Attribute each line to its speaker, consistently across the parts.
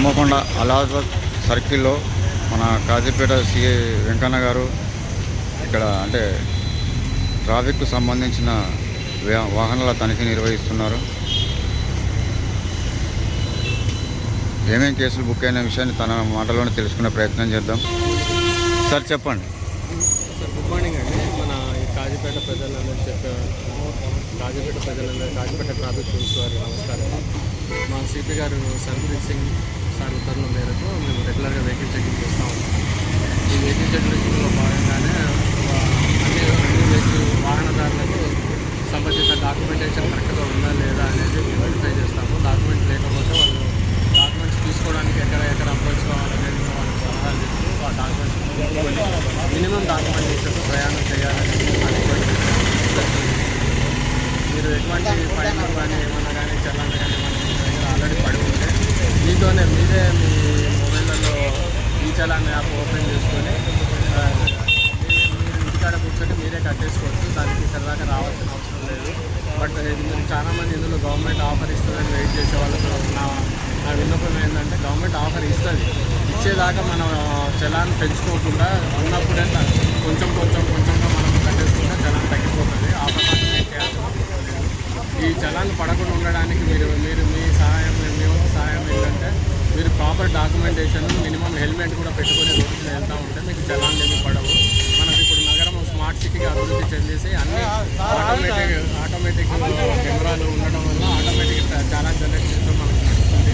Speaker 1: హన్మకొండ అలహాబాద్ సర్కిల్లో మన కాజీపేట సిఐ వెంకన్న గారు ఇక్కడ అంటే ట్రాఫిక్కు సంబంధించిన వాహనాల తనిఖీ నిర్వహిస్తున్నారు. ఏమేం కేసులు బుక్ అయిన విషయాన్ని తన మాటలోనే తెలుసుకునే ప్రయత్నం చేద్దాం. సార్ చెప్పండి.
Speaker 2: సార్ గుడ్ మార్నింగ్ అండి. మన కాజీపేట ప్రజలందరూ కాజీపేట ట్రాఫిక్ పోలీస్ వారికి నమస్కారం. మా సిపి గారు సంప్రీత్ సింగ్ సార్ ఉత్తర్వుల మేరకు మేము రెగ్యులర్గా వెహికల్ చెకింగ్ చేస్తూ ఉంటాం. ఈ వెహికల్ చెకింగ్లో భాగంగానే అన్ని వెహికల్ వాహనదారులకు సంబంధిత డాక్యుమెంటేషన్ కరెక్ట్గా ఉందా లేదా అనేది వెరిఫై చేస్తాము. డాక్యుమెంట్ లేకపోతే వాళ్ళు డాక్యుమెంట్స్ తీసుకోవడానికి ఎక్కడ అప్రోచ్ కావాలనేది వాళ్ళకి సలహాలు ఇస్తూ ఆ డాక్యుమెంట్స్ మినిమం డాక్యుమెంటేషన్ ప్రయాణం చేయాలని మీరు ఎటువంటి ఫైన్ కానీ ఏమన్నా కానీ చలాన్ కానీ మన దగ్గర ఆల్రెడీ పడి ఉంటే మీదే మీ మొబైల్లో ఈ చలాన్ యాప్ ఓపెన్ చేసుకొని మీరు ఇంటికాడ కూర్చొని మీరే కట్టేసుకోవచ్చు. దానికి ఇక్కడ దాకా రావాల్సిన అవసరం లేదు. బట్ ఇది మీరు చాలామంది ఇందులో గవర్నమెంట్ ఆఫర్ ఇస్తుందని వెయిట్ చేసే వాళ్ళకు నా విన్నపం ఏంటంటే గవర్నమెంట్ ఆఫర్ ఇస్తుంది, ఇచ్చేదాకా మనం చలాన్ పెంచుకోకుండా ఉన్నప్పుడే కొంచెంగా మనం కట్టేసుకుంటే చలాన్ తగ్గిపోతుంది. ఆఫర్ ఈ చలాన్ పడకుండా ఉండడానికి మీరు మీ సహాయం మీ సహాయం ఏంటంటే మీరు ప్రాపర్ డాక్యుమెంటేషన్ మినిమం హెల్మెట్ కూడా పెట్టుకుని రోడ్డు వెళ్తూ ఉంటే మీకు చలాన్ ఏమి పడవు. మనకు ఇప్పుడు నగరం స్మార్ట్ సిటీగా అభివృద్ధి చెందేసి అన్ని ఆటోమేటిక్ కెమెరాలు ఉండడం వల్ల ఆటోమేటిక్ చలాన్ జనరేట్ సిస్టమ్ మనకు నడుస్తుంది.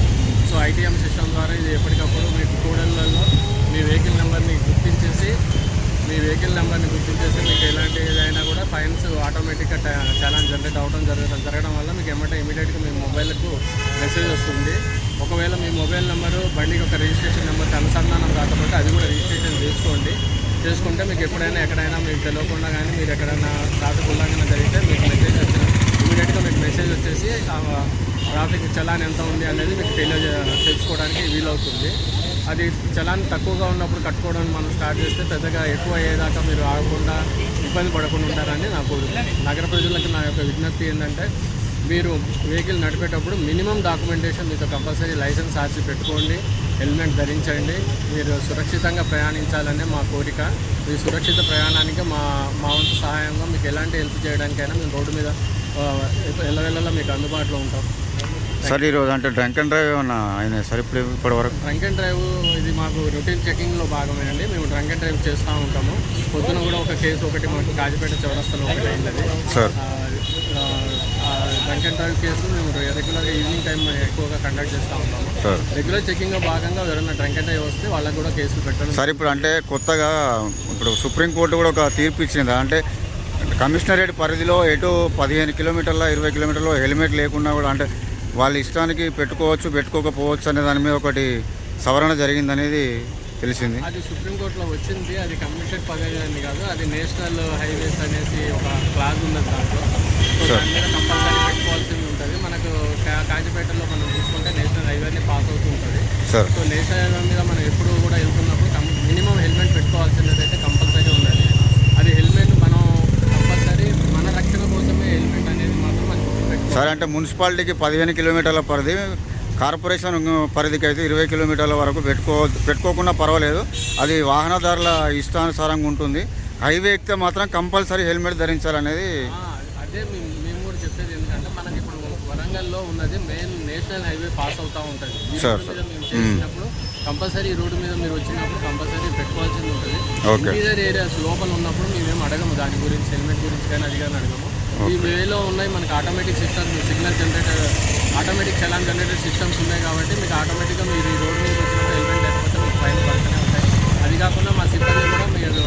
Speaker 2: సో ఐటీఎం సిస్టమ్ ద్వారా ఇది ఎప్పటికప్పుడు మీకు కూడళ్లలో మీ వెహికల్ నెంబర్ని గుర్తించేసి మీకు ఎలాంటి ఏదైనా కూడా ఫైన్స్ ఆటోమేటిక్గా చలాన్ జనరేట్ జరగడం వల్ల మీకు ఇమీడియట్గా మీ మొబైల్కు మెసేజ్ వస్తుంది. ఒకవేళ మీ మొబైల్ నెంబరు బండికి ఒక రిజిస్ట్రేషన్ నెంబర్కి అనుసంధానం కాకపోతే అది కూడా రిజిస్ట్రేషన్ చేసుకుంటే మీకు ఎక్కడైనా మీకు తెలియకుండా కానీ మీరు ఎక్కడైనా ట్రాఫిక్ ఉల్లంఘన జరిగితే మీకు ఇమీడియట్గా మీకు మెసేజ్ వచ్చేసి ట్రాఫిక్ చలాన్ ఎంత ఉంది అనేది మీకు తెలుసుకోవడానికి వీలవుతుంది. అది చలాన్ తక్కువగా ఉన్నప్పుడు కట్టుకోవడం మనం స్టార్ట్ చేస్తే పెద్దగా ఎక్కువ అయ్యేదాకా మీరు ఆగకుండా ఇబ్బంది పడకుండా ఉంటారని నా కోరిక. నగర ప్రజలకు నా యొక్క విజ్ఞప్తి ఏంటంటే మీరు వెహికల్ నడిపేటప్పుడు మినిమం డాక్యుమెంటేషన్ మీతో కంపల్సరీ లైసెన్స్ ఆర్సీ పెట్టుకోండి, హెల్మెట్ ధరించండి. మీరు సురక్షితంగా ప్రయాణించాలనే మా కోరిక. మీ సురక్షిత ప్రయాణానికి మా వంతు సహాయంగా మీకు ఎలాంటి హెల్ప్ చేయడానికైనా మేము రోడ్డు మీద ఎల్లవెల్లలా మీకు అందుబాటులో ఉంటాం.
Speaker 1: సార్ ఈరోజు అంటే డ్రంక్ అండ్ డ్రైవ్ ఏమన్నా అయినా సార్ ఇప్పటి వరకు?
Speaker 2: డ్రంక్ అండ్ డ్రైవ్ ఇది మాకు రొటీన్ చెకింగ్లో భాగమేనండి. మేము డ్రంక్ అండ్ డ్రైవ్ చేస్తూ ఉంటాము. పొద్దున కూడా ఒక కేసు మాకు కాజీపేట చౌరస్తాలో ఒకటి అయింది
Speaker 1: sir.
Speaker 2: Drunk and drive case మేము రెగ్యులర్గా ఈవినింగ్ టైం ఎక్కువగా కండక్ట్ చేస్తూ ఉంటాము. రెగ్యులర్ చెకింగ్లో భాగంగా ఎవరైనా డ్రంక్ అండ్ డ్రైవ్ వస్తే వాళ్ళకు కూడా కేసులు పెట్టడం.
Speaker 1: సార్ ఇప్పుడు అంటే కొత్తగా సుప్రీంకోర్టు కూడా ఒక తీర్పు ఇచ్చింది. అంటే కమిషనరేట్ పరిధిలో ఎటు 15 కిలోమీటర్ల 20 కిలోమీటర్లో హెల్మెట్ లేకుండా కూడా అంటే వాళ్ళ ఇష్టానికి పెట్టుకోకపోవచ్చు అనే దాని మీద ఒకటి సవరణ జరిగిందనేది తెలిసింది.
Speaker 2: అది సుప్రీంకోర్టులో వచ్చింది. అది కమిషనరేట్ పరిధి అని కాదు, అది నేషనల్ హైవేస్ అనేసి ఒక క్లాజ్ ఉన్నది దాంట్లో. సో దాని మీద కంపల్సరీ పెట్టుకోవాల్సింది ఉంటుంది. మనకు కాజీపేటలో మనం చూసుకుంటే నేషనల్ హైవేని పాస్ అవుతూ ఉంటుంది. సో నేషనల్ హైవే మీద మనం ఎప్పుడు కూడా వెళ్తున్నప్పుడు మినిమం హెల్మెట్ పెట్టుకోవాల్సింది అయితే కంపల్సరీ ఉన్నది. అది హెల్మెట్ మనం కంపల్సరీ మన రక్షణ కోసమే హెల్మెట్ అనేది మాత్రం మనం పెట్టుకోవాలి.
Speaker 1: సరే, అంటే మున్సిపాలిటీకి 15 కిలోమీటర్ల పరిధి, కార్పొరేషన్ పరిధికి అయితే 20 కిలోమీటర్ల వరకు పెట్టుకోకుండా పర్వాలేదు. అది వాహనదారుల ఇష్టానుసారంగా ఉంటుంది. హైవే ఎక్కితే మాత్రం కంపల్సరీ హెల్మెట్ ధరించాలనేది.
Speaker 2: అదే మేము కూడా చెప్పేది ఎందుకంటే మనకి ఇప్పుడు వరంగల్లో ఉన్నది మెయిన్ నేషనల్ హైవే పాస్ అవుతూ ఉంటుంది. మేము చేసినప్పుడు కంపల్సరీ రోడ్డు మీద మీరు వచ్చినప్పుడు కంపల్సరీ పెట్టుకోవాల్సింది ఉంటుంది. ఇంటీరియర్ ఏరియాస్ లోపల ఉన్నప్పుడు మేమేం అడగము దాని గురించి, హెల్మెట్ గురించి కానీ అది కానీ అడగము. ఈ వేలో ఉన్నాయి మనకి automatic systems, signal generator, automatic challan generator systems ఉన్నాయి కాబట్టి మీకు ఆటోమేటిక్గా మీరు ఈ రోడ్డు మీద వచ్చినప్పుడు హెల్మెట్ లేకపోతే మీకు ఫైన్ పడుతూనే ఉంటాయి. అది కాకుండా మా సిబ్బంది కూడా మీరు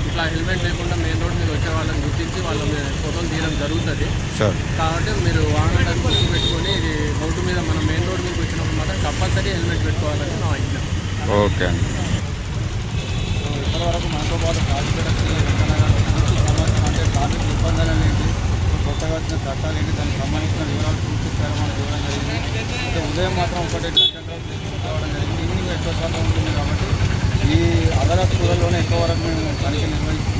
Speaker 2: ఇట్లా హెల్మెట్ లేకుండా మెయిన్ రోడ్ మీద వచ్చే వాళ్ళని గుర్తించి వాళ్ళ ఫోటోలు తీయడం జరుగుతుంది. కాబట్టి మీరు వాహనాలను గుర్తు పెట్టుకొని ఇది రోడ్డు మీద మనం మెయిన్ రోడ్ మీద వచ్చినప్పుడు మాత్రం కంపల్సరీ హెల్మెట్ పెట్టుకోవాలని నా విజ్ఞప్తి.
Speaker 1: ఓకే అండి.
Speaker 2: ఇప్పటివరకు మనతో పాటు కాజీపేట అంటే ట్రాఫిక్ నిబంధనలు ఏంటి, కొత్తగా వచ్చిన చట్టాలు ఏంటి, దానికి సంబంధించిన వివరాలు పూర్తి స్థాయిలో మనకు ఇవ్వడం జరిగింది. అంటే ఉదయం మాత్రం ఒకటి తీసుకురావడం జరిగింది. ఈవినింగ్ ఎక్కువ శాతం ఉంటుంది కాబట్టి ఈ అదాలత్ కూరల్లోనే ఎక్కువ వరకు మేము తనిఖీ నిర్వహిస్తాం.